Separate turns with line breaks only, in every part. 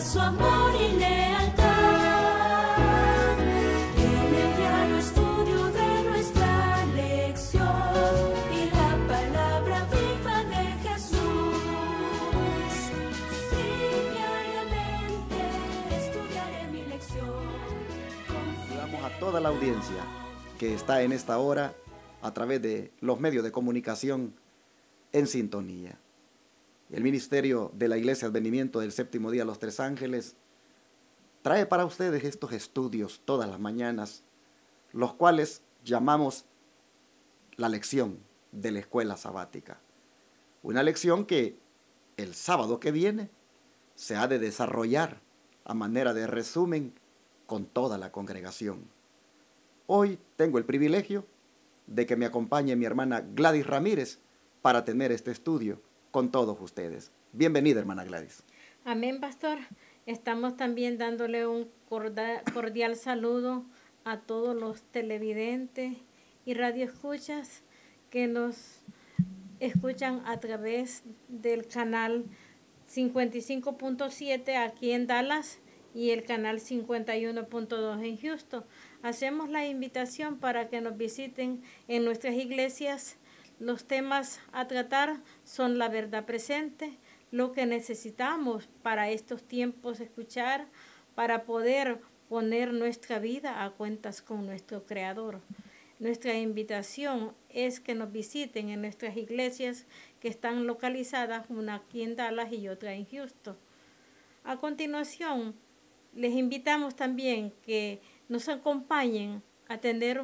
su amor y lealtad. En el diario estudio de nuestra lección y la palabra viva de Jesús. Sí, diariamente estudiaré mi lección.
Saludamos a toda la audiencia que está en esta hora a través de los medios de comunicación en sintonía. El Ministerio de la Iglesia Advenimiento del Séptimo Día Los Tres Ángeles trae para ustedes estos estudios todas las mañanas, los cuales llamamos la lección de la escuela sabática. Una lección que el sábado que viene se ha de desarrollar a manera de resumen con toda la congregación. Hoy tengo el privilegio de que me acompañe mi hermana Gladys Ramírez para tener este estudio con todos ustedes. Bienvenida, hermana Gladys.
Amén, pastor. Estamos también dándole un cordial saludo a todos los televidentes y radioescuchas que nos escuchan a través del canal 55.7 aquí en Dallas y el canal 51.2 en Houston. Hacemos la invitación para que nos visiten en nuestras iglesias. Los temas a tratar son la verdad presente, lo que necesitamos para estos tiempos escuchar, para poder poner nuestra vida a cuentas con nuestro Creador. Nuestra invitación es que nos visiten en nuestras iglesias que están localizadas, una aquí en Dallas y otra en Houston. A continuación, les invitamos también que nos acompañen a tener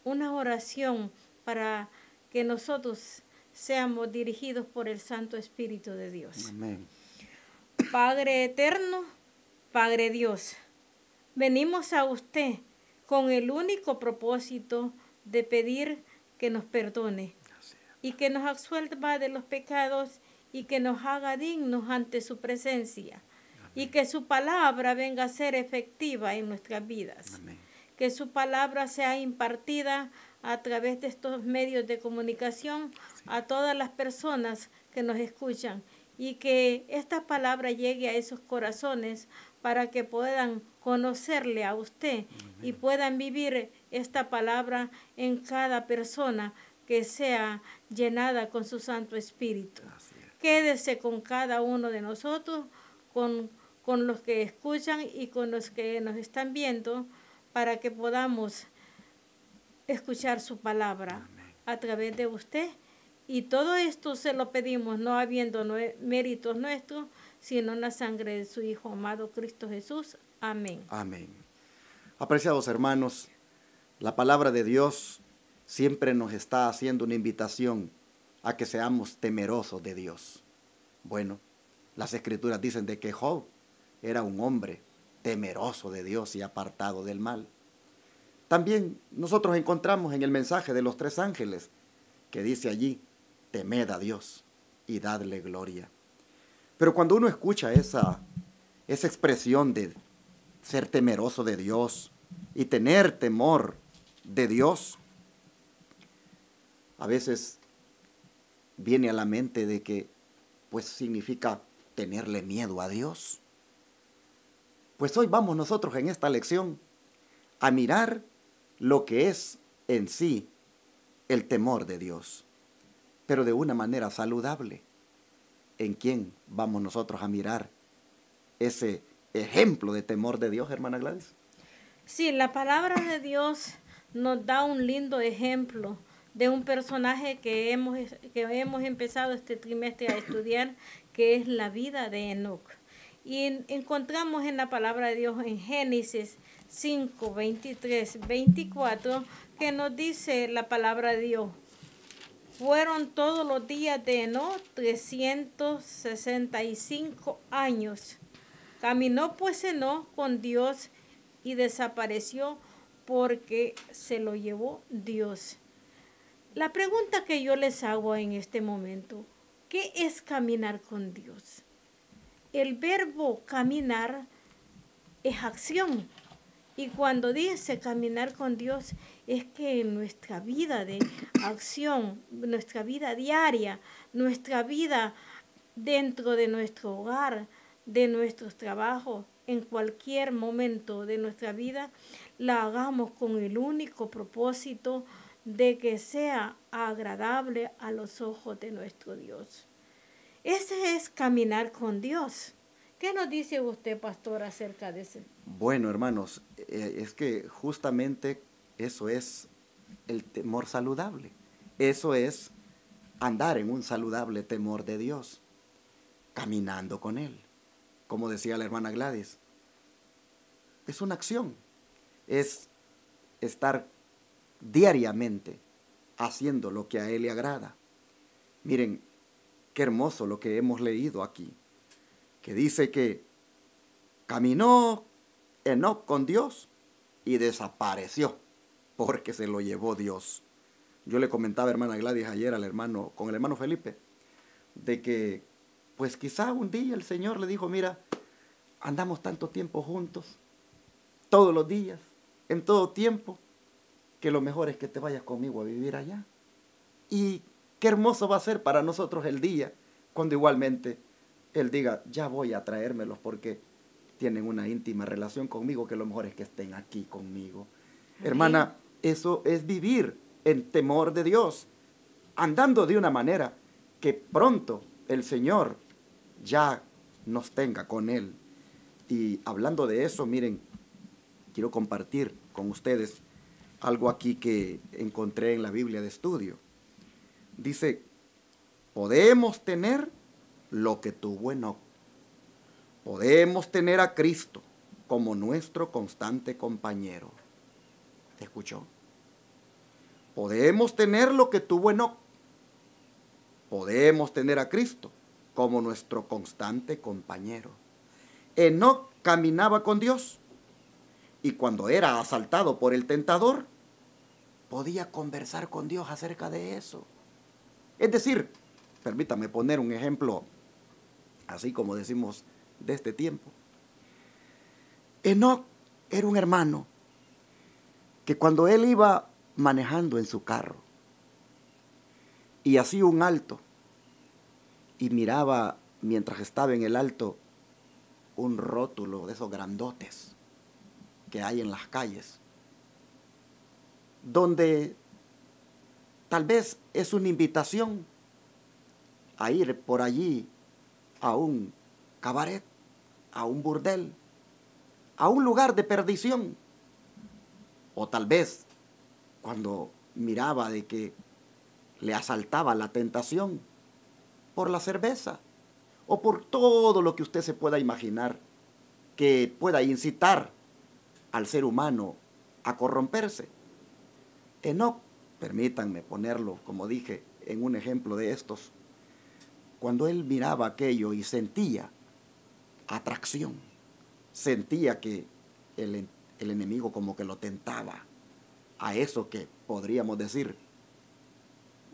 una oración para que nosotros seamos dirigidos por el Santo Espíritu de Dios.
Amén.
Padre eterno, Padre Dios, venimos a usted con el único propósito de pedir que nos perdone y que nos absuelva de los pecados y que nos haga dignos ante su presencia. Amén. Y que su palabra venga a ser efectiva en nuestras vidas. Amén. Que su palabra sea impartida a través de estos medios de comunicación a todas las personas que nos escuchan y que esta palabra llegue a esos corazones para que puedan conocerle a usted. Amén. Y puedan vivir esta palabra en cada persona que sea llenada con su Santo Espíritu. Quédese con cada uno de nosotros, con los que escuchan y con los que nos están viendo, para que podamos escuchar su palabra. Amén. A través de usted. Y todo esto se lo pedimos no habiendo méritos nuestros, sino en la sangre de su Hijo amado Cristo Jesús. Amén.
Amén. Apreciados hermanos, la palabra de Dios siempre nos está haciendo una invitación a que seamos temerosos de Dios. Bueno, las Escrituras dicen de que Job era un hombre temeroso de Dios y apartado del mal. También nosotros encontramos en el mensaje de los tres ángeles que dice allí, temed a Dios y dadle gloria. Pero cuando uno escucha esa expresión de ser temeroso de Dios y tener temor de Dios, a veces viene a la mente de que pues significa tenerle miedo a Dios. Pues hoy vamos nosotros en esta lección a mirar lo que es en sí el temor de Dios, pero de una manera saludable. ¿En quién vamos nosotros a mirar ese ejemplo de temor de Dios, hermana Gladys?
Sí, la palabra de Dios nos da un lindo ejemplo de un personaje que hemos empezado este trimestre a estudiar, que es la vida de Enoc. Y encontramos en la palabra de Dios en Génesis 5, 23, 24, que nos dice la palabra de Dios. Fueron todos los días de Enoc 365 años. Caminó pues Enoc con Dios y desapareció porque se lo llevó Dios. La pregunta que yo les hago en este momento, ¿qué es caminar con Dios? El verbo caminar es acción. Y cuando dice caminar con Dios, es que en nuestra vida de acción, nuestra vida diaria, nuestra vida dentro de nuestro hogar, de nuestros trabajos, en cualquier momento de nuestra vida, la hagamos con el único propósito de que sea agradable a los ojos de nuestro Dios. Ese es caminar con Dios. ¿Qué nos dice usted, pastor, acerca de ese?
Bueno, hermanos, es que justamente eso es el temor saludable. Eso es andar en un saludable temor de Dios, caminando con Él. Como decía la hermana Gladys, es una acción, es estar diariamente haciendo lo que a Él le agrada. Miren, qué hermoso lo que hemos leído aquí, que dice que caminó Enoc con Dios y desapareció porque se lo llevó Dios. Yo le comentaba, hermana Gladys, ayer con el hermano Felipe, de que pues quizá un día el Señor le dijo, mira, andamos tanto tiempo juntos, todos los días, en todo tiempo, que lo mejor es que te vayas conmigo a vivir allá. Y qué hermoso va a ser para nosotros el día cuando igualmente Él diga, ya voy a traérmelos porque tienen una íntima relación conmigo, que lo mejor es que estén aquí conmigo. Amén. Hermana, eso es vivir en temor de Dios, andando de una manera que pronto el Señor ya nos tenga con Él. Y hablando de eso, miren, quiero compartir con ustedes algo aquí que encontré en la Biblia de estudio. Dice, podemos tener lo que tuvo Enoc. Podemos tener a Cristo como nuestro constante compañero. ¿Escuchó? Podemos tener lo que tuvo Enoc. Podemos tener a Cristo como nuestro constante compañero. Enoc caminaba con Dios y cuando era asaltado por el tentador, podía conversar con Dios acerca de eso. Es decir, permítame poner un ejemplo, así como decimos de este tiempo. Enoc era un hermano que cuando él iba manejando en su carro y hacía un alto y miraba mientras estaba en el alto un rótulo de esos grandotes que hay en las calles, donde tal vez es una invitación a ir por allí a un cabaret, a un burdel, a un lugar de perdición. O tal vez cuando miraba de que le asaltaba la tentación por la cerveza o por todo lo que usted se pueda imaginar que pueda incitar al ser humano a corromperse. Enoc, permítanme ponerlo, como dije, en un ejemplo de estos, cuando él miraba aquello y sentía atracción, sentía que el enemigo como que lo tentaba a eso que podríamos decir,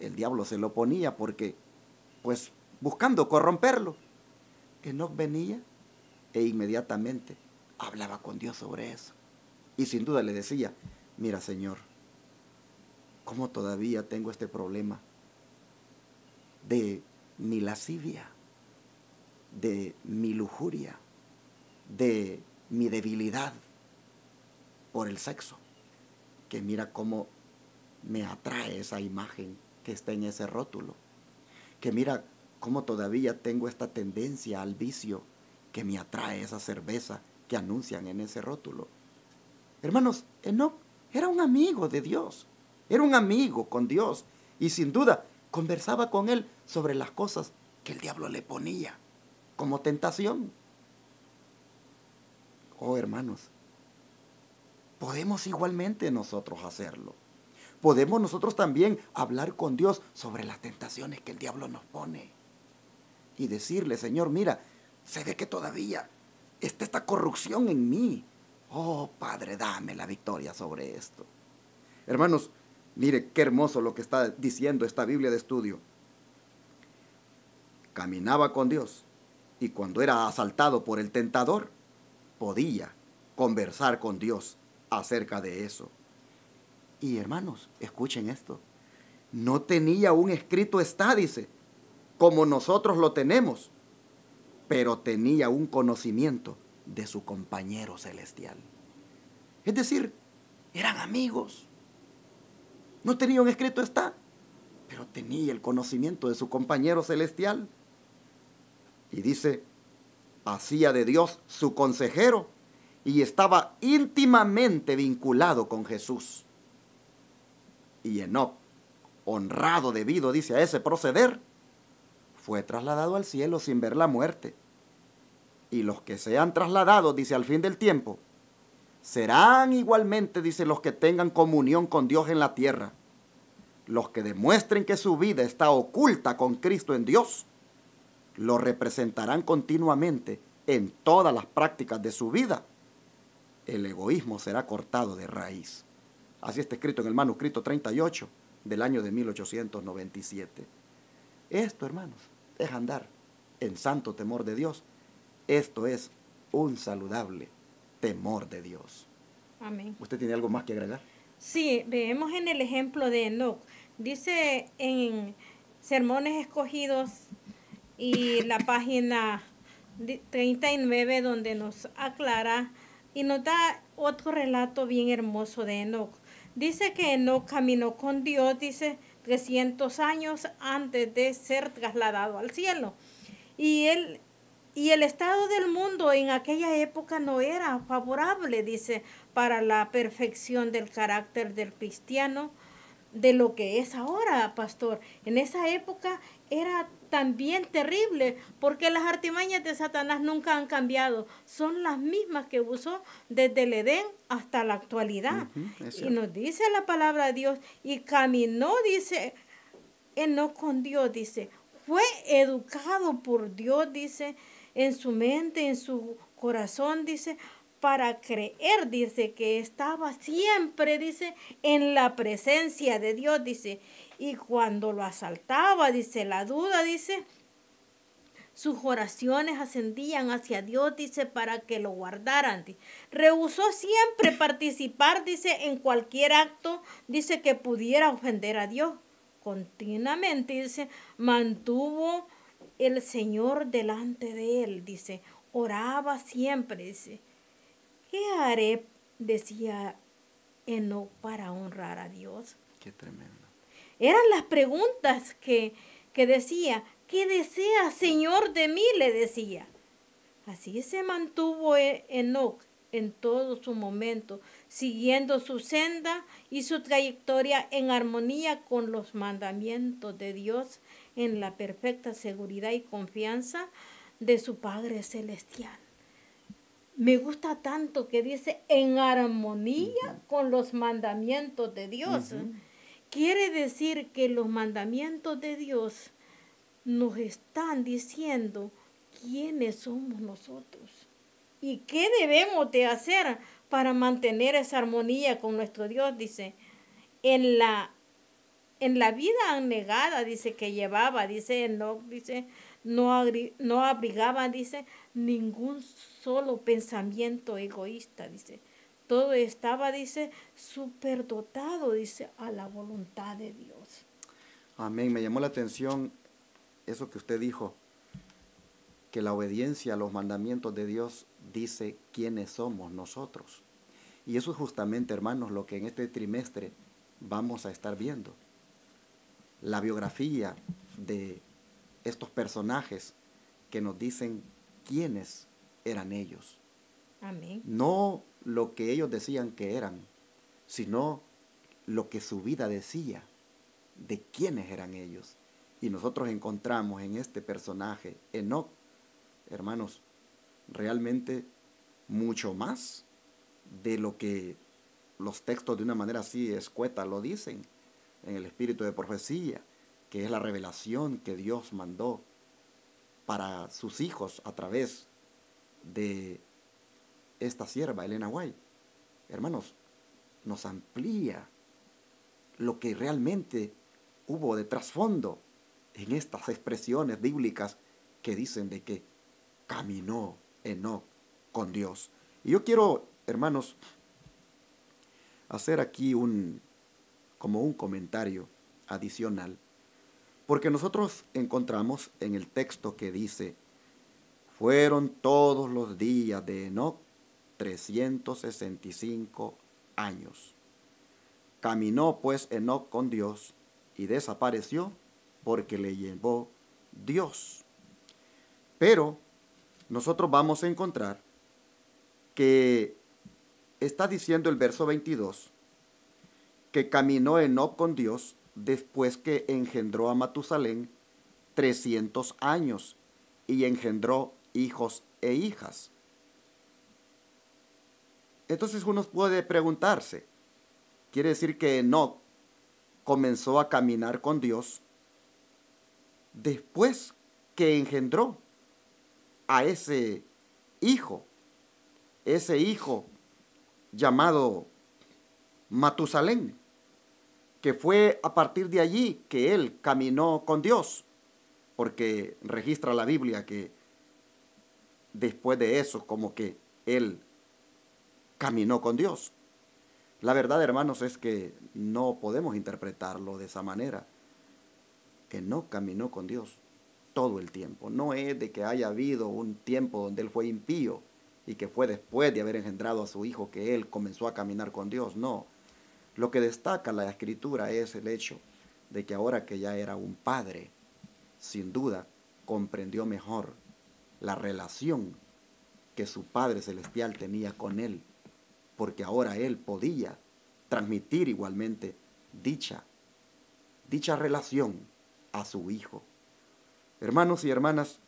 el diablo se lo ponía porque, pues, buscando corromperlo. Enoc venía e inmediatamente hablaba con Dios sobre eso. Y sin duda le decía, mira, Señor, ¿cómo todavía tengo este problema de mi lascivia, de mi lujuria, de mi debilidad por el sexo? Que mira cómo me atrae esa imagen que está en ese rótulo. Que mira cómo todavía tengo esta tendencia al vicio que me atrae esa cerveza que anuncian en ese rótulo. Hermanos, Enoc era un amigo de Dios, era un amigo con Dios y sin duda conversaba con él sobre las cosas que el diablo le ponía como tentación. Oh, hermanos, podemos igualmente nosotros hacerlo. Podemos nosotros también hablar con Dios sobre las tentaciones que el diablo nos pone y decirle, Señor, mira, sé de que todavía está esta corrupción en mí. Oh, Padre, dame la victoria sobre esto. Hermanos, mire qué hermoso lo que está diciendo esta Biblia de estudio. Caminaba con Dios y cuando era asaltado por el tentador, podía conversar con Dios acerca de eso. Y hermanos, escuchen esto. No tenía un escrito está, dice, como nosotros lo tenemos, pero tenía un conocimiento de su compañero celestial. Es decir, eran amigos. No tenía un escrito está, pero tenía el conocimiento de su compañero celestial. Y dice, hacía de Dios su consejero y estaba íntimamente vinculado con Jesús. Y Enoc, honrado debido, dice, a ese proceder, fue trasladado al cielo sin ver la muerte. Y los que sean trasladados, dice, al fin del tiempo, serán igualmente, dice, los que tengan comunión con Dios en la tierra. Los que demuestren que su vida está oculta con Cristo en Dios, lo representarán continuamente en todas las prácticas de su vida. El egoísmo será cortado de raíz. Así está escrito en el manuscrito 38 del año de 1897. Esto, hermanos, es andar en santo temor de Dios. Esto es un saludable temor de Dios.
Amén.
¿Usted tiene algo más que agregar?
Sí, vemos en el ejemplo de Enoc. Dice en Sermones Escogidos y la página 39 donde nos aclara y nos da otro relato bien hermoso de Enoc. Dice que Enoc caminó con Dios, dice, 300 años antes de ser trasladado al cielo. Y el estado del mundo en aquella época no era favorable, dice, para la perfección del carácter del cristiano, de lo que es ahora, pastor. En esa época era también terrible, porque las artimañas de Satanás nunca han cambiado. Son las mismas que usó desde el Edén hasta la actualidad. Y nos dice la palabra de Dios, y caminó, dice, Enoc con Dios, dice, fue educado por Dios, dice, en su mente, en su corazón, dice, para creer, dice, que estaba siempre, dice, en la presencia de Dios, dice, y cuando lo asaltaba, dice, la duda, dice, sus oraciones ascendían hacia Dios, dice, para que lo guardaran. Rehusó siempre participar, dice, en cualquier acto, dice, que pudiera ofender a Dios. Continuamente, dice, mantuvo el Señor delante de él, dice, oraba siempre, dice. ¿Qué haré? Decía Enoc para honrar a Dios.
Qué tremendo.
Eran las preguntas que decía, ¿qué desea, Señor, de mí? Le decía. Así se mantuvo Enoc en todo su momento, siguiendo su senda y su trayectoria en armonía con los mandamientos de Dios, en la perfecta seguridad y confianza de su Padre Celestial. Me gusta tanto que dice en armonía con los mandamientos de Dios. Quiere decir que los mandamientos de Dios nos están diciendo quiénes somos nosotros y qué debemos de hacer para mantener esa armonía con nuestro Dios. Dice, en la vida anegada, dice, que llevaba, dice Enoc, dice, no abrigaba, dice, ningún solo pensamiento egoísta, dice. Todo estaba, dice, superdotado, dice, a la voluntad de Dios.
Amén. Me llamó la atención eso que usted dijo, que la obediencia a los mandamientos de Dios dice quiénes somos nosotros. Y eso es justamente, hermanos, lo que en este trimestre vamos a estar viendo. La biografía de estos personajes que nos dicen quiénes eran ellos.
Amén.
No lo que ellos decían que eran, sino lo que su vida decía de quiénes eran ellos. Y nosotros encontramos en este personaje, Enoc, hermanos, realmente mucho más de lo que los textos de una manera así escueta lo dicen, en el espíritu de profecía, que es la revelación que Dios mandó para sus hijos a través de esta sierva, Elena White. Hermanos, nos amplía lo que realmente hubo de trasfondo en estas expresiones bíblicas que dicen de que caminó Enoc con Dios. Y yo quiero, hermanos, hacer aquí como un comentario adicional, porque nosotros encontramos en el texto que dice, Fueron todos los días de Enoc 365 años. Caminó pues Enoc con Dios y desapareció porque le llevó Dios. Pero nosotros vamos a encontrar que está diciendo el verso 22 que caminó Enoc con Dios después que engendró a Matusalén 300 años y engendró hijos e hijas. Entonces uno puede preguntarse, quiere decir que Enoc comenzó a caminar con Dios después que engendró a ese hijo llamado Matusalén, que fue a partir de allí que él caminó con Dios, porque registra la Biblia que después de eso como que él caminó con Dios. La verdad, hermanos, es que no podemos interpretarlo de esa manera. Que no caminó con Dios todo el tiempo. No es de que haya habido un tiempo donde él fue impío y que fue después de haber engendrado a su hijo que él comenzó a caminar con Dios. No. Lo que destaca la Escritura es el hecho de que ahora que ya era un padre, sin duda comprendió mejor la relación que su Padre Celestial tenía con él, porque ahora él podía transmitir igualmente dicha relación a su hijo. Hermanos y hermanas,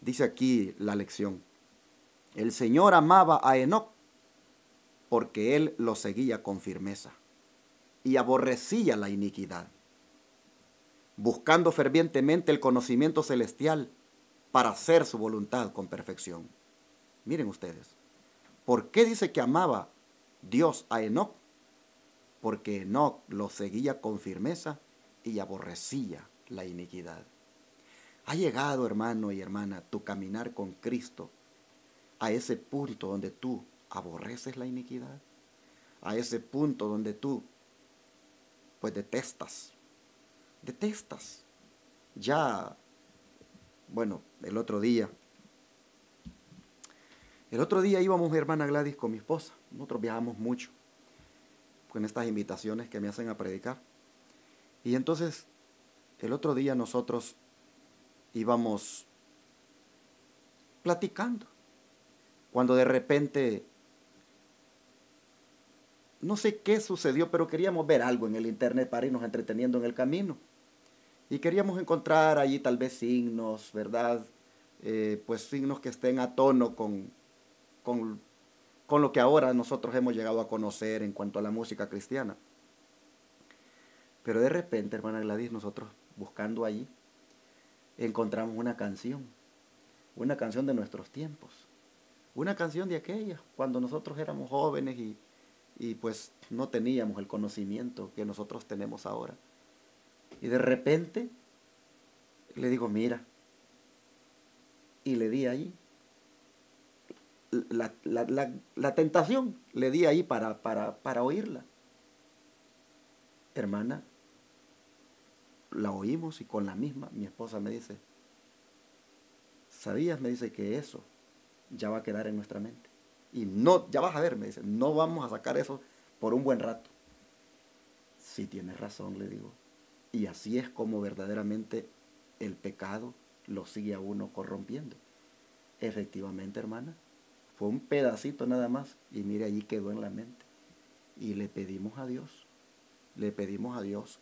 dice aquí la lección, el Señor amaba a Enoc porque él lo seguía con firmeza y aborrecía la iniquidad, buscando fervientemente el conocimiento celestial para hacer su voluntad con perfección. Miren ustedes, ¿por qué dice que amaba Dios a Enoc? Porque Enoc lo seguía con firmeza y aborrecía la iniquidad. Ha llegado, hermano y hermana, tu caminar con Cristo a ese punto donde tú aborreces la iniquidad, a ese punto donde tú pues detestas. Ya, bueno, el otro día íbamos, mi hermana Gladys, con mi esposa. Nosotros viajamos mucho con estas invitaciones que me hacen a predicar. Y entonces, el otro día nosotros íbamos platicando, cuando de repente, no sé qué sucedió, pero queríamos ver algo en el internet para irnos entreteniendo en el camino. Y queríamos encontrar allí tal vez signos, ¿verdad? Pues signos que estén a tono con lo que ahora nosotros hemos llegado a conocer en cuanto a la música cristiana. Pero de repente, hermana Gladys, nosotros buscando allí, encontramos una canción de nuestros tiempos, una canción de aquella, cuando nosotros éramos jóvenes y pues no teníamos el conocimiento que nosotros tenemos ahora. Y de repente le digo, mira, y le di ahí la tentación, le di ahí para oírla. Hermana, la oímos y con la misma, mi esposa me dice, ¿sabías? Me dice que eso ya va a quedar en nuestra mente. Y no, ya vas a ver, me dice, no vamos a sacar eso por un buen rato. Sí, tienes razón, le digo. Y así es como verdaderamente el pecado lo sigue a uno corrompiendo. Efectivamente, hermana, fue un pedacito nada más y mire, allí quedó en la mente. Y le pedimos a Dios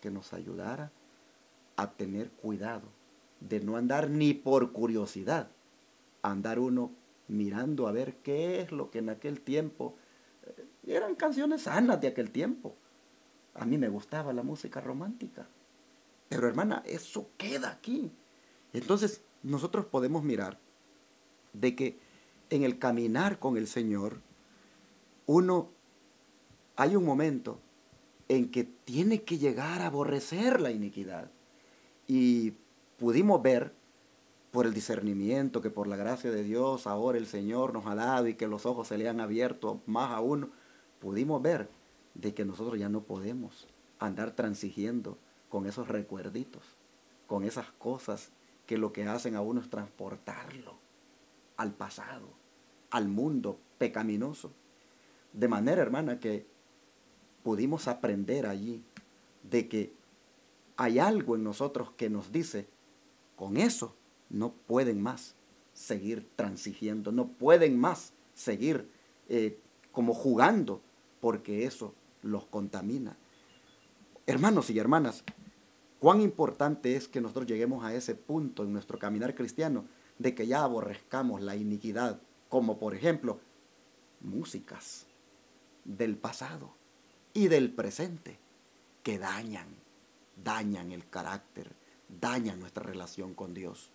que nos ayudara a tener cuidado de no andar ni por curiosidad, andar uno mirando a ver qué es lo que en aquel tiempo, eran canciones sanas de aquel tiempo. A mí me gustaba la música romántica, pero hermana, eso queda aquí. Entonces nosotros podemos mirar de que en el caminar con el Señor, hay un momento en que tiene que llegar a aborrecer la iniquidad. Y pudimos ver por el discernimiento que por la gracia de Dios ahora el Señor nos ha dado y que los ojos se le han abierto más a uno, pudimos ver de que nosotros ya no podemos andar transigiendo con esos recuerditos, con esas cosas que lo que hacen a uno es transportarlo al pasado, al mundo pecaminoso. De manera, hermana, que pudimos aprender allí de que hay algo en nosotros que nos dice, con eso no pueden más seguir transigiendo, no pueden más seguir como jugando, porque eso los contamina. Hermanos y hermanas, cuán importante es que nosotros lleguemos a ese punto en nuestro caminar cristiano de que ya aborrezcamos la iniquidad, como por ejemplo, músicas del pasado y del presente que dañan el carácter, dañan nuestra relación con Dios.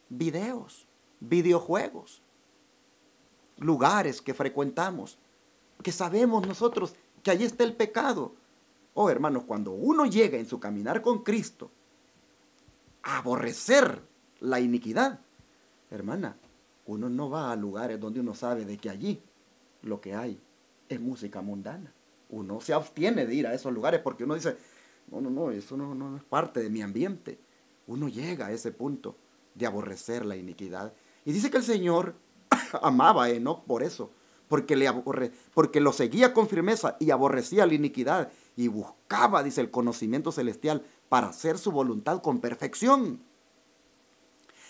Videos, videojuegos, lugares que frecuentamos, que sabemos nosotros que allí está el pecado. Oh, hermanos, cuando uno llega en su caminar con Cristo a aborrecer la iniquidad, hermana, uno no va a lugares donde uno sabe de que allí lo que hay es música mundana. Uno se abstiene de ir a esos lugares porque uno dice, no, eso no es parte de mi ambiente. Uno llega a ese punto de aborrecer la iniquidad. Y dice que el Señor amaba a Enoc por eso, porque lo seguía con firmeza y aborrecía la iniquidad y buscaba, dice, el conocimiento celestial para hacer su voluntad con perfección.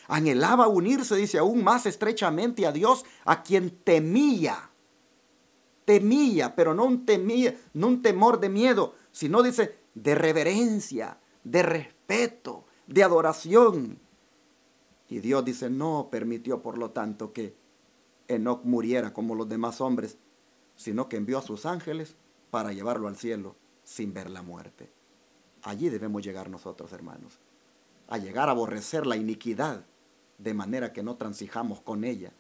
Anhelaba unirse, dice, aún más estrechamente a Dios, a quien temía, pero no un temor de miedo, sino, dice, de reverencia, de respeto, de adoración. Y Dios, dice, no permitió, por lo tanto, que Enoc muriera como los demás hombres, sino que envió a sus ángeles para llevarlo al cielo sin ver la muerte. Allí debemos llegar nosotros, hermanos, a llegar a aborrecer la iniquidad, de manera que no transijamos con ella.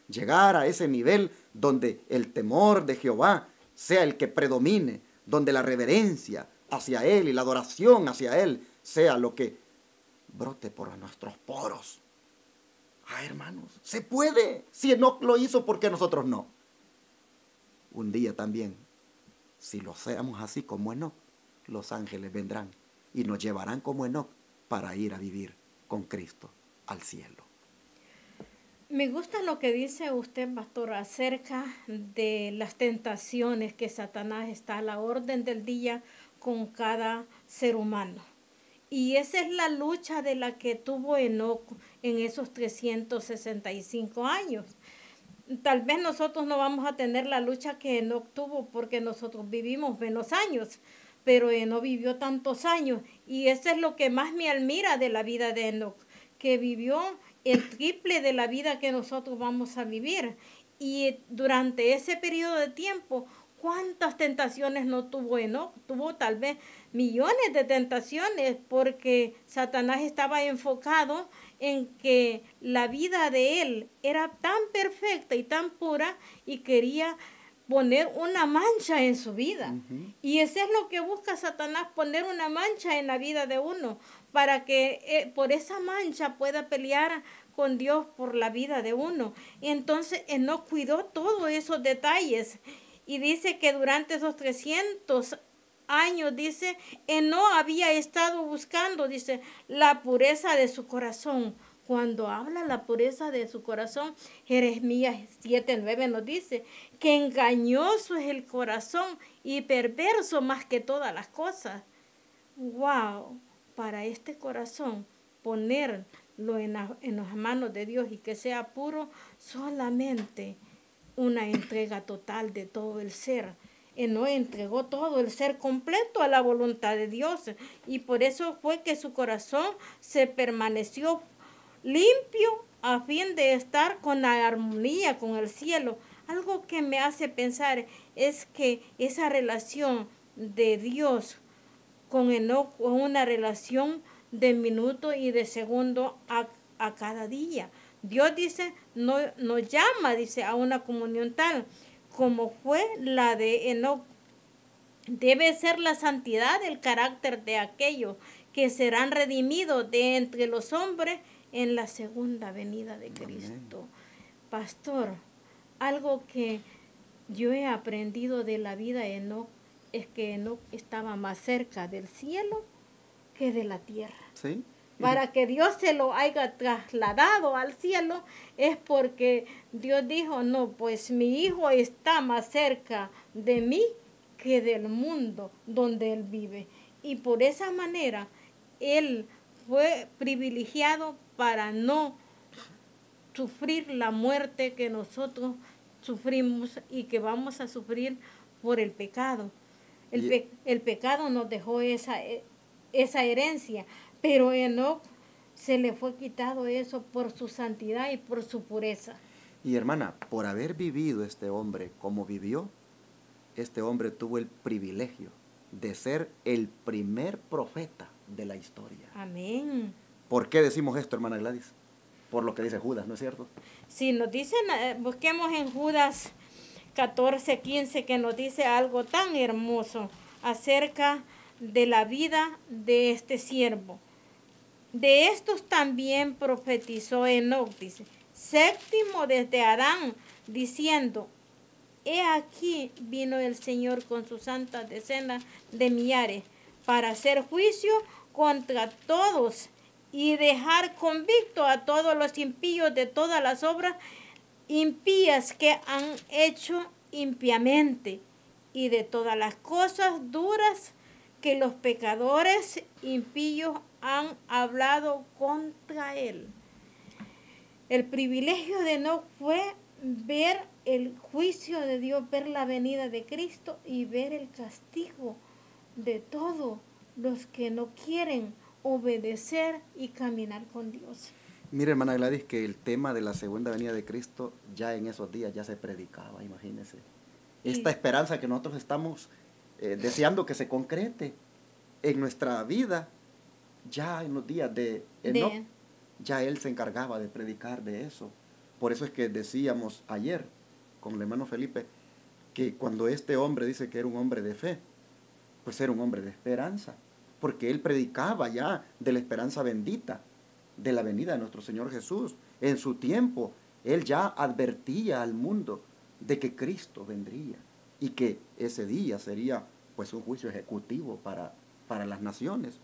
Llegar a ese nivel donde el temor de Jehová sea el que predomine, donde la reverencia hacia Él y la adoración hacia Él sea lo que brote por nuestros poros. Hermanos, se puede. Si Enoc lo hizo, ¿por qué nosotros no? Un día también, si lo seamos así como Enoc, los ángeles vendrán y nos llevarán como Enoc para ir a vivir con Cristo al cielo.
Me gusta lo que dice usted, pastor, acerca de las tentaciones que Satanás está a la orden del día con cada ser humano. Y esa es la lucha de la que tuvo Enoc en esos 365 años. Tal vez nosotros no vamos a tener la lucha que Enoc tuvo porque nosotros vivimos menos años, pero Enoc vivió tantos años y eso es lo que más me admira de la vida de Enoc, que vivió el triple de la vida que nosotros vamos a vivir. Y durante ese periodo de tiempo, ¿cuántas tentaciones no tuvo Enoc? Tuvo tal vez millones de tentaciones porque Satanás estaba enfocado en que la vida de él era tan perfecta y tan pura y quería poner una mancha en su vida. Y eso es lo que busca Satanás, poner una mancha en la vida de uno, para que por esa mancha pueda pelear con Dios por la vida de uno. Y entonces él no cuidó todos esos detalles. Y dice que durante esos 300 años, dice, él no había estado buscando, dice, la pureza de su corazón. Cuando habla la pureza de su corazón, Jeremías 7:9 nos dice que engañoso es el corazón y perverso más que todas las cosas. ¡Wow! Para este corazón, ponerlo en las manos de Dios y que sea puro, solamente una entrega total de todo el ser. Él no entregó todo el ser completo a la voluntad de Dios y por eso fue que su corazón se permaneció limpio a fin de estar con la armonía con el cielo. Algo que me hace pensar es que esa relación de Dios con Enoc fue una relación de minuto y de segundo a cada día. Dios dice, nos llama, dice, a una comunión tal como fue la de Enoc. Debe ser la santidad del carácter de aquellos que serán redimidos de entre los hombres en la segunda venida de Cristo. Amén. Pastor, algo que yo he aprendido de la vida de Enoc es que Enoc estaba más cerca del cielo que de la tierra.
¿Sí?
para que Dios se lo haya trasladado al cielo, es porque Dios dijo, no, pues mi hijo está más cerca de mí que del mundo donde él vive. Y por esa manera, él fue privilegiado para no sufrir la muerte que nosotros sufrimos y que vamos a sufrir por el pecado. El pecado nos dejó esa herencia, pero Enoc se le fue quitado eso por su santidad y por su pureza.
Y hermana, por haber vivido este hombre como vivió, este hombre tuvo el privilegio de ser el primer profeta de la historia.
Amén.
¿Por qué decimos esto, hermana Gladys? Por lo que dice Judas, ¿no es cierto?
Si nos dicen, busquemos en Judas 14:15, que nos dice algo tan hermoso acerca de la vida de este siervo. De estos también profetizó Enoc, dice, séptimo desde Adán, diciendo, he aquí vino el Señor con sus santas decenas de millares para hacer juicio contra todos y dejar convicto a todos los impíos de todas las obras impías que han hecho impiamente y de todas las cosas duras que los pecadores impíos han hablado contra él. El privilegio de Enoc fue ver el juicio de Dios, ver la venida de Cristo y ver el castigo de todos los que no quieren obedecer y caminar con Dios.
Mire, hermana Gladys, que el tema de la segunda venida de Cristo ya en esos días ya se predicaba, imagínense. Esta esperanza que nosotros estamos deseando que se concrete en nuestra vida, ya en los días de Enoc, ya él se encargaba de predicar de eso. Por eso es que decíamos ayer con el hermano Felipe que cuando este hombre dice que era un hombre de fe, pues era un hombre de esperanza, porque él predicaba ya de la esperanza bendita, de la venida de nuestro Señor Jesús. En su tiempo, él ya advertía al mundo de que Cristo vendría y que ese día sería pues un juicio ejecutivo para las naciones.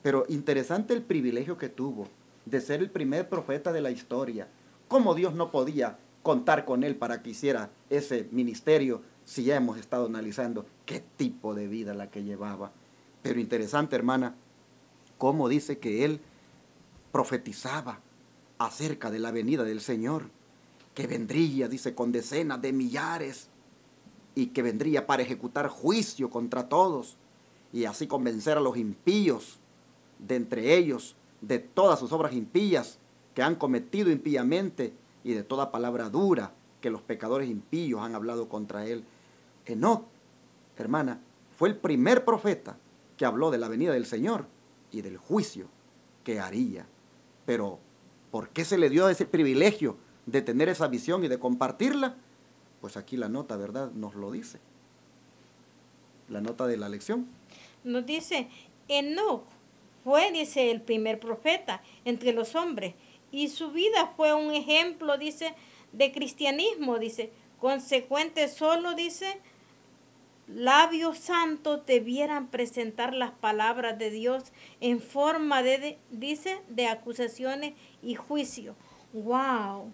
Pero interesante el privilegio que tuvo de ser el primer profeta de la historia. ¿Cómo Dios no podía contar con él para que hiciera ese ministerio si ya hemos estado analizando qué tipo de vida la que llevaba? Pero interesante, hermana, cómo dice que él profetizaba acerca de la venida del Señor, que vendría, dice, con decenas de millares, y que vendría para ejecutar juicio contra todos, y así convencer a los impíos, de entre ellos, de todas sus obras impías que han cometido impíamente, y de toda palabra dura que los pecadores impíos han hablado contra él. Enoc, hermana, fue el primer profeta que habló de la venida del Señor y del juicio que haría. Pero, ¿por qué se le dio ese privilegio de tener esa visión y de compartirla? Pues aquí la nota, ¿verdad?, nos lo dice. La nota de la lección.
Nos dice, Enoc fue, dice, el primer profeta entre los hombres, y su vida fue un ejemplo, dice, de cristianismo, dice, consecuente solo, dice, labios santos debieran presentar las palabras de Dios en forma dice, de acusaciones y juicio. ¡Wow!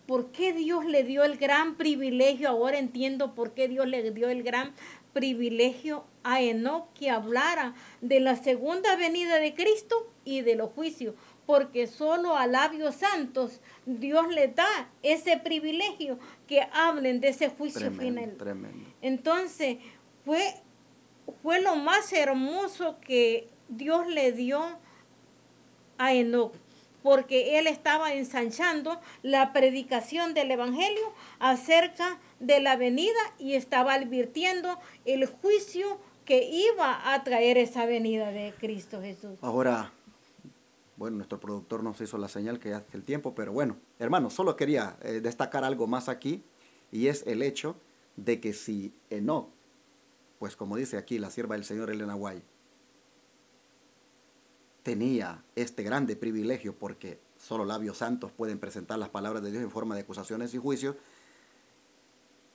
¿Por qué Dios le dio el gran privilegio? Ahora entiendo por qué Dios le dio el gran privilegio a Enoc que hablara de la segunda venida de Cristo y de los juicios, porque solo a labios santos Dios le da ese privilegio que hablen de ese juicio final.
Tremendo.
Entonces, fue lo más hermoso que Dios le dio a Enoc, porque él estaba ensanchando la predicación del Evangelio acerca de la venida y estaba advirtiendo el juicio que iba a traer esa venida de Cristo Jesús.
Ahora, bueno, nuestro productor nos hizo la señal que hace el tiempo, pero bueno, hermano, solo quería destacar algo más aquí, y es el hecho de que si Enoc, pues como dice aquí la sierva del Señor Elena White, tenía este grande privilegio porque solo labios santos pueden presentar las palabras de Dios en forma de acusaciones y juicios.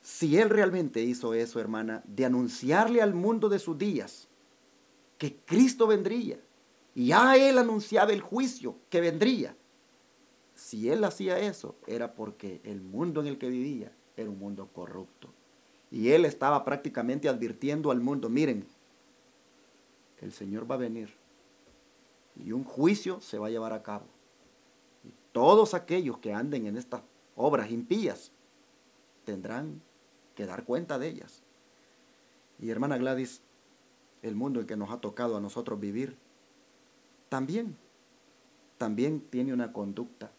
Si él realmente hizo eso, hermana, de anunciarle al mundo de sus días que Cristo vendría, Y ya él anunciaba el juicio que vendría. Si él hacía eso, era porque el mundo en el que vivía era un mundo corrupto. Y él estaba prácticamente advirtiendo al mundo, miren, el Señor va a venir y un juicio se va a llevar a cabo. Y todos aquellos que anden en estas obras impías tendrán que dar cuenta de ellas. Y hermana Gladys, el mundo en que nos ha tocado a nosotros vivir, también tiene una conducta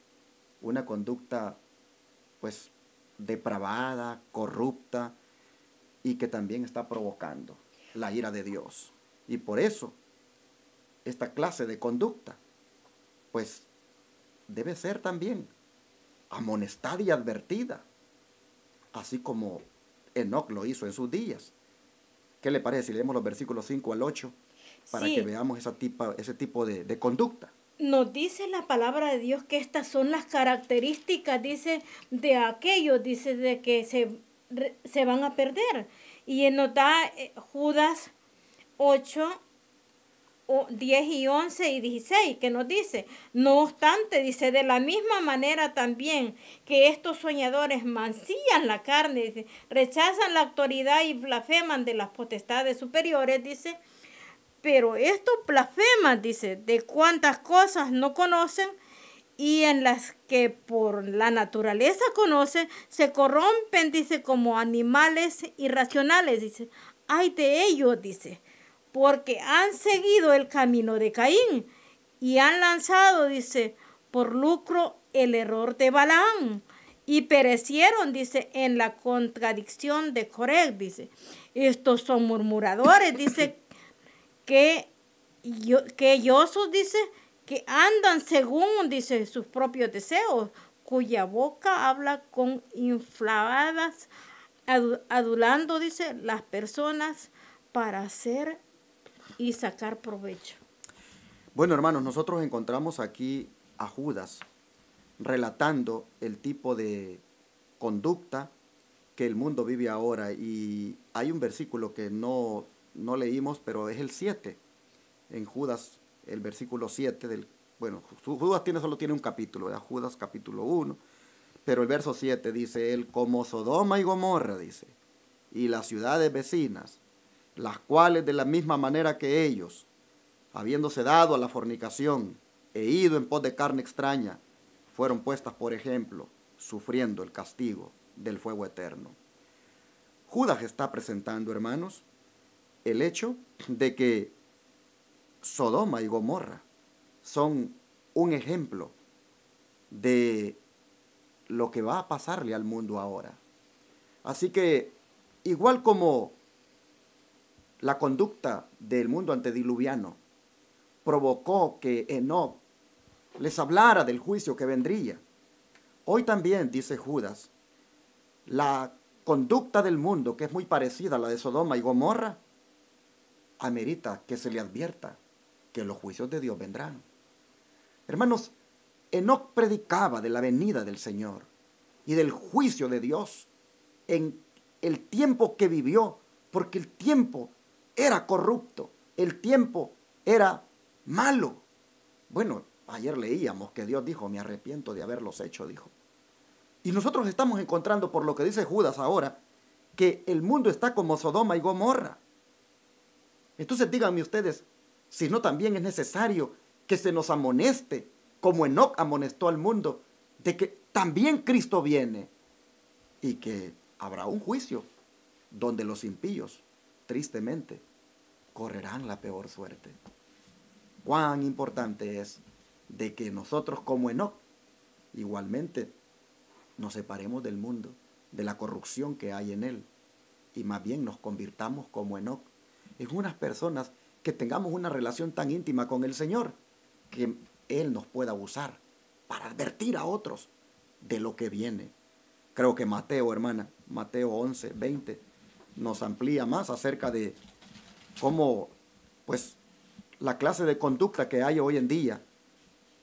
pues depravada, corrupta, y que también está provocando la ira de Dios. Y por eso, esta clase de conducta, pues debe ser también amonestada y advertida, así como Enoc lo hizo en sus días. ¿Qué le parece si leemos los versículos 5 al 8 para
Sí.
que veamos ese tipo de conducta?
Nos dice la palabra de Dios que estas son las características, dice, de aquellos, dice, de que se van a perder. Y nos da Judas 8, 10 y 11 y 16, que nos dice, no obstante, dice, de la misma manera también que estos soñadores mancillan la carne, dice, rechazan la autoridad y blasfeman de las potestades superiores, dice, pero estos blasfeman, dice, de cuántas cosas no conocen y en las que por la naturaleza conocen, se corrompen, dice, como animales irracionales, dice, ay de ellos, dice, porque han seguido el camino de Caín y han lanzado, dice, por lucro el error de Balaam y perecieron, dice, en la contradicción de Coré, dice. Estos son murmuradores, dice, que ellosos, dice, que andan según, dice, sus propios deseos, cuya boca habla con inflamadas, adulando, dice, las personas para hacer y sacar provecho.
Bueno, hermanos, nosotros encontramos aquí a Judas relatando el tipo de conducta que el mundo vive ahora. Y hay un versículo que no leímos, pero es el 7. En Judas, el versículo 7 Judas solo tiene un capítulo, ¿verdad? Judas capítulo 1. Pero el verso 7 dice él, como Sodoma y Gomorra, dice, y las ciudades vecinas, las cuales de la misma manera que ellos, habiéndose dado a la fornicación e ido en pos de carne extraña, fueron puestas por ejemplo, sufriendo el castigo del fuego eterno. Judas está presentando, hermanos, el hecho de que Sodoma y Gomorra son un ejemplo de lo que va a pasarle al mundo ahora. Así que, igual como la conducta del mundo antediluviano provocó que Enoc les hablara del juicio que vendría, hoy también, dice Judas, la conducta del mundo, que es muy parecida a la de Sodoma y Gomorra, amerita que se le advierta que los juicios de Dios vendrán. Hermanos, Enoc predicaba de la venida del Señor y del juicio de Dios en el tiempo que vivió, porque el tiempo era corrupto, el tiempo era malo. Bueno, ayer leíamos que Dios dijo, me arrepiento de haberlos hecho, dijo. Y nosotros estamos encontrando, por lo que dice Judas ahora, que el mundo está como Sodoma y Gomorra. Entonces díganme ustedes, si no también es necesario que se nos amoneste, como Enoc amonestó al mundo, de que también Cristo viene y que habrá un juicio donde los impíos, tristemente, correrán la peor suerte. Cuán importante es de que nosotros como Enoc, igualmente, nos separemos del mundo, de la corrupción que hay en él, y más bien nos convirtamos como Enoc, en unas personas que tengamos una relación tan íntima con el Señor, que Él nos pueda usar para advertir a otros de lo que viene. Creo que Mateo, hermana, Mateo 11, 20, nos amplía más acerca de cómo, pues, la clase de conducta que hay hoy en día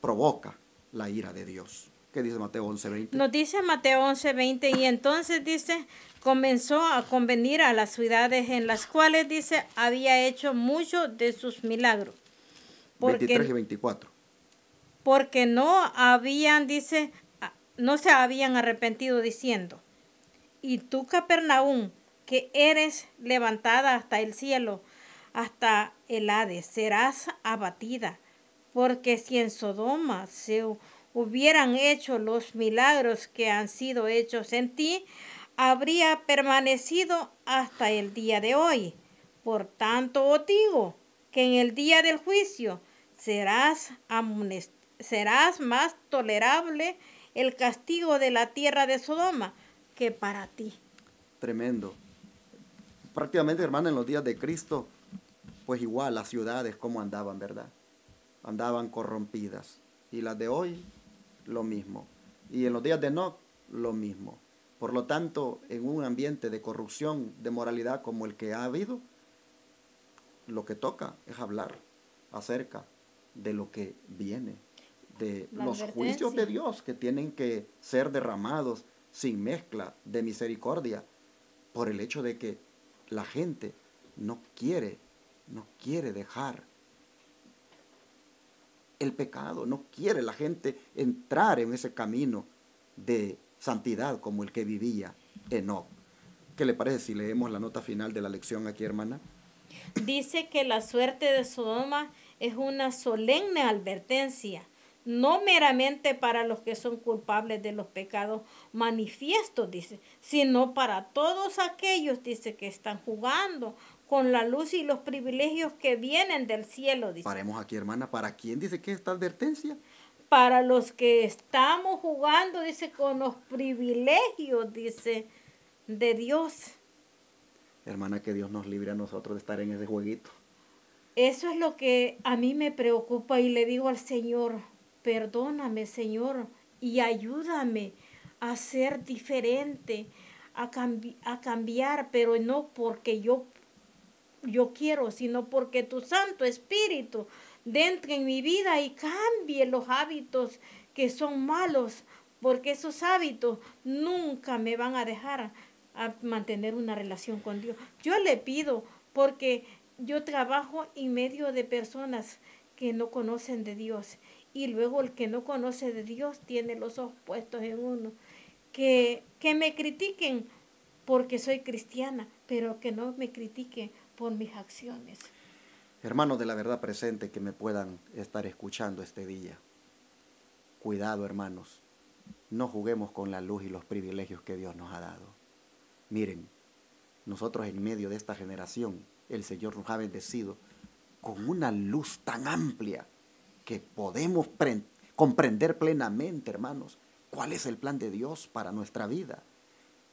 provoca la ira de Dios. ¿Qué dice Mateo 11, 20?
Nos dice Mateo 11, 20, y entonces dice, comenzó a convenir a las ciudades en las cuales, dice, había hecho muchos de sus milagros.
23 y 24.
Porque no habían, dice, no se habían arrepentido diciendo, y tú, Capernaum, que eres levantada hasta el cielo, hasta el Hades, serás abatida, porque si en Sodoma se hubieran hecho los milagros que han sido hechos en ti, habría permanecido hasta el día de hoy. Por tanto, os digo que en el día del juicio serás más tolerable el castigo de la tierra de Sodoma que para ti.
Tremendo. Prácticamente, hermano, en los días de Cristo, pues igual las ciudades como andaban, ¿verdad? Andaban corrompidas. Y las de hoy, lo mismo. Y en los días de Enoc, lo mismo. Por lo tanto, en un ambiente de corrupción, de moralidad como el que ha habido, lo que toca es hablar acerca de lo que viene, de los juicios de Dios que tienen que ser derramados sin mezcla de misericordia, por el hecho de que la gente no quiere dejar el pecado, no quiere la gente entrar en ese camino de santidad como el que vivía Enoc. ¿Qué le parece si leemos la nota final de la lección aquí, hermana?
Dice que la suerte de Sodoma es una solemne advertencia, no meramente para los que son culpables de los pecados manifiestos, dice, sino para todos aquellos, dice, que están jugando con la luz y los privilegios que vienen del cielo, dice.
Paremos aquí, hermana. ¿Para quién dice que esta advertencia?
Para los que estamos jugando, dice, con los privilegios, dice, de Dios.
Hermana, que Dios nos libre a nosotros de estar en ese jueguito.
Eso es lo que a mí me preocupa y le digo al Señor, perdóname, Señor, y ayúdame a ser diferente, a cambiar, pero no porque yo quiero, sino porque tu Santo Espíritu entre en mi vida y cambie los hábitos que son malos, porque esos hábitos nunca me van a dejar a mantener una relación con Dios. Yo le pido, porque yo trabajo en medio de personas que no conocen de Dios, y luego el que no conoce de Dios tiene los ojos puestos en uno. Que me critiquen porque soy cristiana, pero que no me critiquen por mis acciones.
Hermanos de la verdad presente que me puedan estar escuchando este día, cuidado, hermanos, no juguemos con la luz y los privilegios que Dios nos ha dado. Miren, nosotros en medio de esta generación, el Señor nos ha bendecido con una luz tan amplia que podemos comprender plenamente, hermanos, cuál es el plan de Dios para nuestra vida.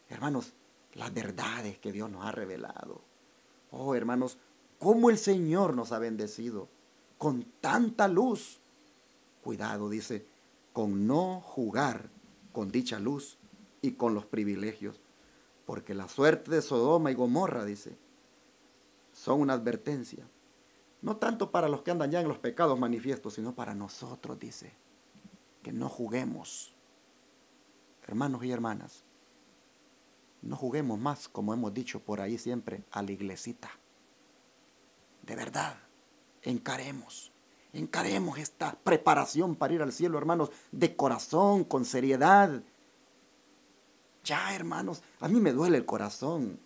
Hermanos, las verdades que Dios nos ha revelado. Oh, hermanos, cómo el Señor nos ha bendecido con tanta luz. Cuidado, dice, con no jugar con dicha luz y con los privilegios, porque la suerte de Sodoma y Gomorra, dice, son una advertencia, no tanto para los que andan ya en los pecados manifiestos, sino para nosotros, dice, que no juguemos. Hermanos y hermanas, no juguemos más, como hemos dicho por ahí siempre, a la iglesita. De verdad, encaremos esta preparación para ir al cielo, hermanos, de corazón, con seriedad. Ya, hermanos, a mí me duele el corazón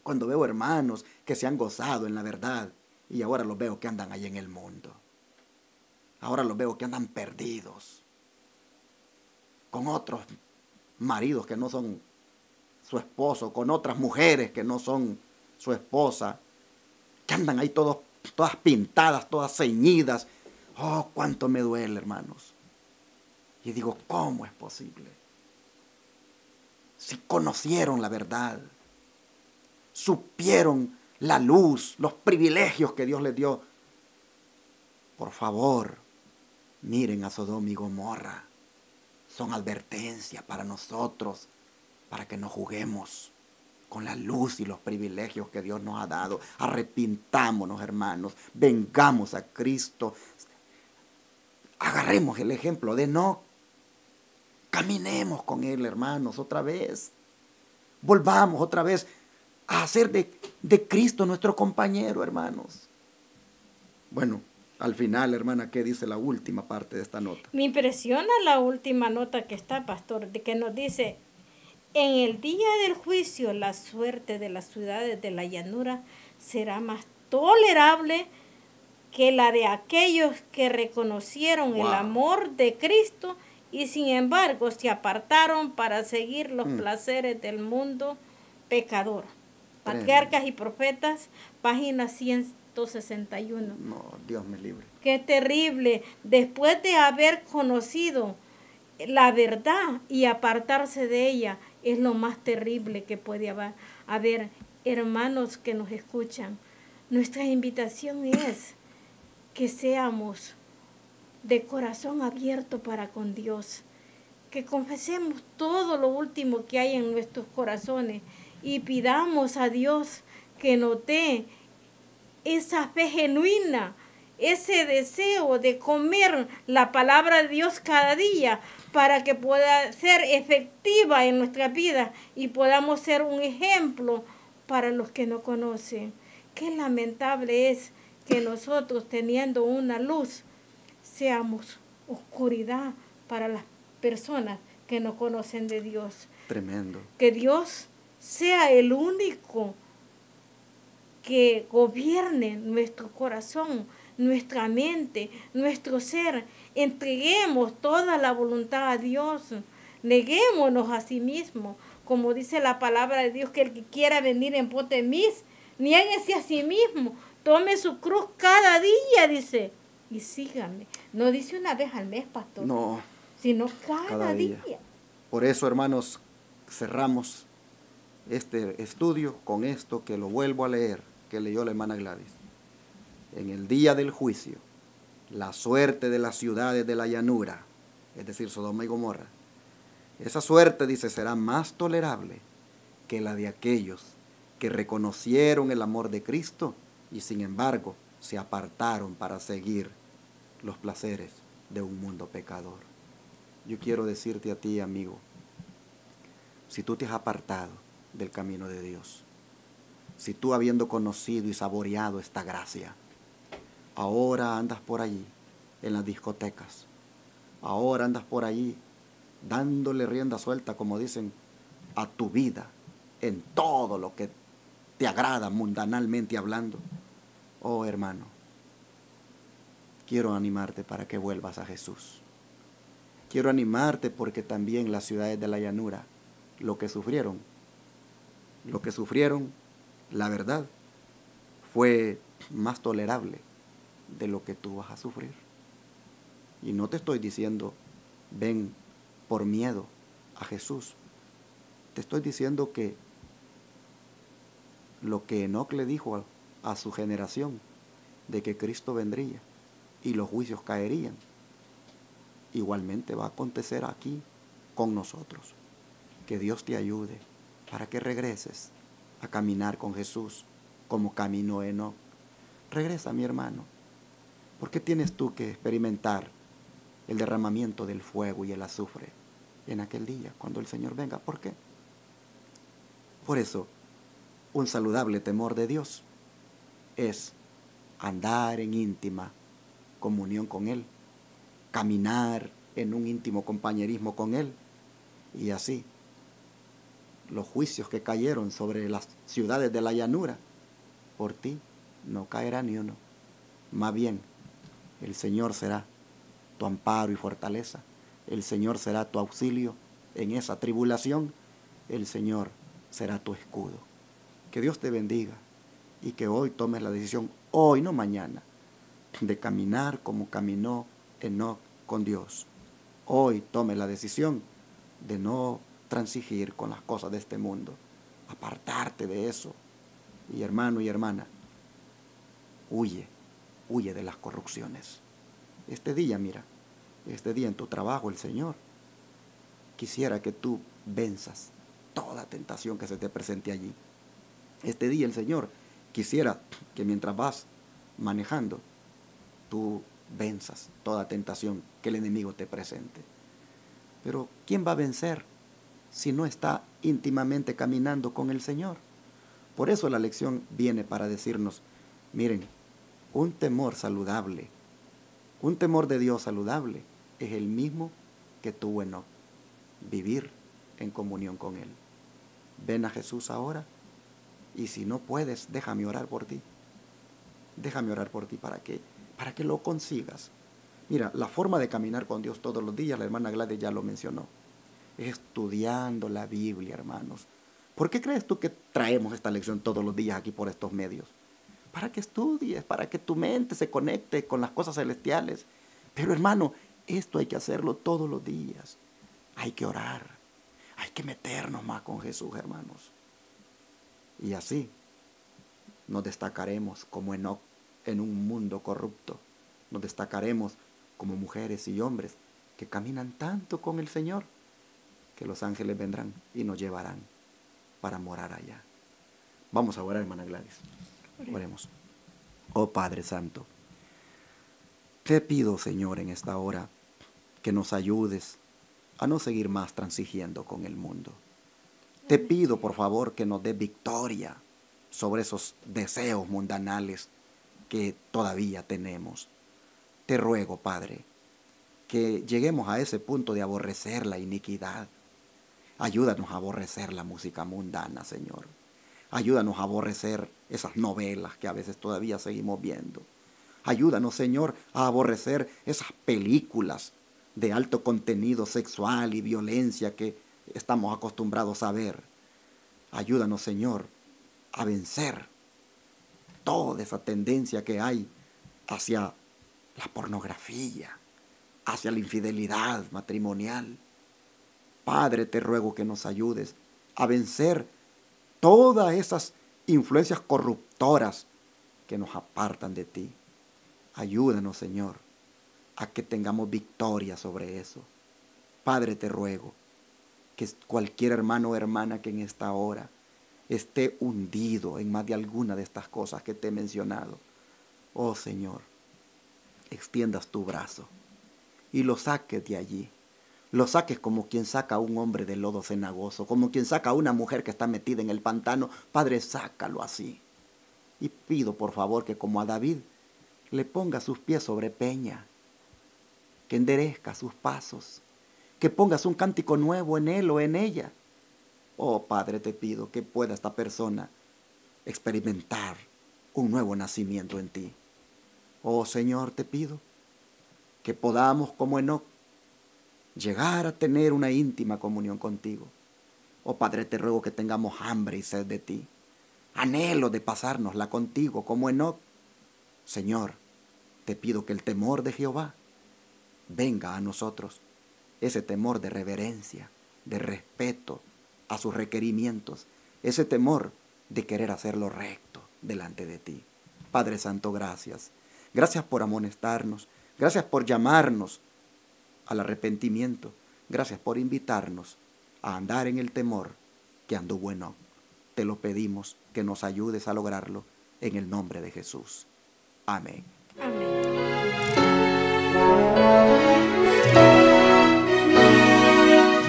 cuando veo hermanos que se han gozado en la verdad y ahora los veo que andan ahí en el mundo. Ahora los veo que andan perdidos, con otros maridos que no son su esposo, con otras mujeres que no son su esposa, que andan ahí todas pintadas, todas ceñidas. Oh, cuánto me duele, hermanos. Y digo, ¿cómo es posible? Si conocieron la verdad, supieron la luz, los privilegios que Dios les dio, por favor, miren a Sodoma y Gomorra. Son advertencias para nosotros, para que no juguemos con la luz y los privilegios que Dios nos ha dado. Arrepintámonos, hermanos, vengamos a Cristo. Agarremos el ejemplo de Enoc. Caminemos con Él, hermanos, otra vez. Volvamos otra vez a hacer de Cristo nuestro compañero, hermanos. Bueno, Al final, hermana, ¿qué dice la última parte de esta nota?
Me impresiona la última nota que está, pastor, de que nos dice, en el día del juicio la suerte de las ciudades de la llanura será más tolerable que la de aquellos que reconocieron el amor de Cristo y sin embargo se apartaron para seguir los placeres del mundo pecador. Patriarcas y Profetas, página 161.
No, Dios me libre.
Qué terrible, después de haber conocido la verdad y apartarse de ella, es lo más terrible que puede haber. Hermanos que nos escuchan, nuestra invitación es que seamos de corazón abierto para con Dios, que confesemos todo lo último que hay en nuestros corazones y pidamos a Dios que nos dé esa fe genuina, ese deseo de comer la palabra de Dios cada día para que pueda ser efectiva en nuestra vida y podamos ser un ejemplo para los que no conocen. Qué lamentable es que nosotros, teniendo una luz, seamos oscuridad para las personas que no conocen de Dios.
Tremendo.
Que Dios sea el único que gobierne nuestro corazón, nuestra mente, nuestro ser. Entreguemos toda la voluntad a Dios. Neguémonos a sí mismo. Como dice la palabra de Dios, que el que quiera venir en pos de mí, niéguese a sí mismo. Tome su cruz cada día, dice, y sígame. No dice una vez al mes, pastor.
No.
Sino cada día.
Por eso, hermanos, cerramos este estudio con esto que lo vuelvo a leer, que leyó la hermana Gladys. En el día del juicio, la suerte de las ciudades de la llanura, es decir, Sodoma y Gomorra, esa suerte, dice, será más tolerable que la de aquellos que reconocieron el amor de Cristo y sin embargo se apartaron para seguir los placeres de un mundo pecador. Yo quiero decirte a ti, amigo, si tú te has apartado del camino de Dios, si tú habiendo conocido y saboreado esta gracia, ahora andas por allí en las discotecas, ahora andas por allí dándole rienda suelta, como dicen, a tu vida, en todo lo que te agrada mundanalmente hablando. Oh, hermano, quiero animarte para que vuelvas a Jesús. Quiero animarte porque también las ciudades de la llanura, lo que sufrieron, la verdad, fue más tolerable de lo que tú vas a sufrir. Y no te estoy diciendo, ven por miedo a Jesús. Te estoy diciendo que lo que Enoc le dijo a su generación, de que Cristo vendría y los juicios caerían, igualmente va a acontecer aquí con nosotros. Que Dios te ayude para que regreses a caminar con Jesús como caminó Enoc. Regresa, mi hermano. ¿Por qué tienes tú que experimentar el derramamiento del fuego y el azufre en aquel día, cuando el Señor venga? ¿Por qué? Por eso, un saludable temor de Dios es andar en íntima comunión con Él, caminar en un íntimo compañerismo con Él, y así los juicios que cayeron sobre las ciudades de la llanura, por ti no caerá ni uno. Más bien, el Señor será tu amparo y fortaleza. El Señor será tu auxilio en esa tribulación. El Señor será tu escudo. Que Dios te bendiga y que hoy tomes la decisión, hoy no mañana, de caminar como caminó Enoc con Dios. Hoy tome la decisión de no transigir con las cosas de este mundo, apartarte de eso. Y hermano y hermana, huye de las corrupciones. Este día, mira, este día en tu trabajo el Señor quisiera que tú venzas toda tentación que se te presente allí. Este día el Señor quisiera que mientras vas manejando, tú venzas toda tentación que el enemigo te presente. Pero ¿quién va a vencer si no está íntimamente caminando con el Señor? Por eso la lección viene para decirnos, miren, un temor saludable Un temor de Dios saludable es el mismo que tuvo Enoc, vivir en comunión con Él. Ven a Jesús ahora, y si no puedes, déjame orar por ti. Déjame orar por ti para que lo consigas. Mira, la forma de caminar con Dios todos los días, la hermana Gladys ya lo mencionó, es estudiando la Biblia, hermanos. ¿Por qué crees tú que traemos esta lección todos los días aquí por estos medios? Para que estudies, para que tu mente se conecte con las cosas celestiales. Pero hermano, esto hay que hacerlo todos los días. Hay que orar, hay que meternos más con Jesús, hermanos. Y así nos destacaremos como Enoc en un mundo corrupto. Nos destacaremos como mujeres y hombres que caminan tanto con el Señor, que los ángeles vendrán y nos llevarán para morar allá. Vamos a orar, hermana Gladys. Oremos. Oh Padre Santo, te pido, Señor, en esta hora que nos ayudes a no seguir más transigiendo con el mundo. Te pido, por favor, que nos dé victoria sobre esos deseos mundanales que todavía tenemos. Te ruego, Padre, que lleguemos a ese punto de aborrecer la iniquidad. Ayúdanos a aborrecer la música mundana, Señor. Ayúdanos a aborrecer esas novelas que a veces todavía seguimos viendo. Ayúdanos, Señor, a aborrecer esas películas de alto contenido sexual y violencia que estamos acostumbrados a ver. Ayúdanos, Señor, a vencer toda esa tendencia que hay hacia la pornografía, hacia la infidelidad matrimonial. Padre, te ruego que nos ayudes a vencer todas esas influencias corruptoras que nos apartan de ti. Ayúdanos, Señor, a que tengamos victoria sobre eso. Padre, te ruego que cualquier hermano o hermana que en esta hora esté hundido en más de alguna de estas cosas que te he mencionado, oh Señor, extiendas tu brazo y lo saques de allí. Lo saques como quien saca a un hombre del lodo cenagoso, como quien saca a una mujer que está metida en el pantano. Padre, sácalo así. Y pido, por favor, que como a David, le ponga sus pies sobre peña, que enderezca sus pasos, que pongas un cántico nuevo en él o en ella. Oh, Padre, te pido que pueda esta persona experimentar un nuevo nacimiento en ti. Oh, Señor, te pido que podamos, como Enoc, llegar a tener una íntima comunión contigo. Oh, Padre, te ruego que tengamos hambre y sed de ti, anhelo de pasárnosla contigo, como Enoc. Señor, te pido que el temor de Jehová venga a nosotros, ese temor de reverencia, de respeto a sus requerimientos, ese temor de querer hacer lo recto delante de ti. Padre Santo, gracias. Gracias por amonestarnos, gracias por llamarnos al arrepentimiento, gracias por invitarnos a andar en el temor que anduvo Enoc. Te lo pedimos, que nos ayudes a lograrlo en el nombre de Jesús. Amén.
Amén.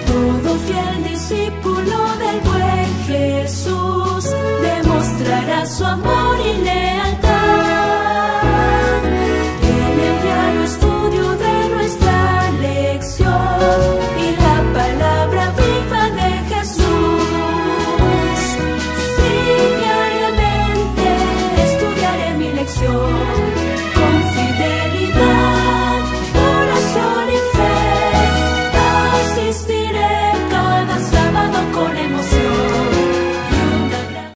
Todo fiel discípulo del buen Jesús demostrará su amor y lealtad en el diario estudio de nuestra lección y la palabra viva de Jesús. Sí, diariamente estudiaré mi lección.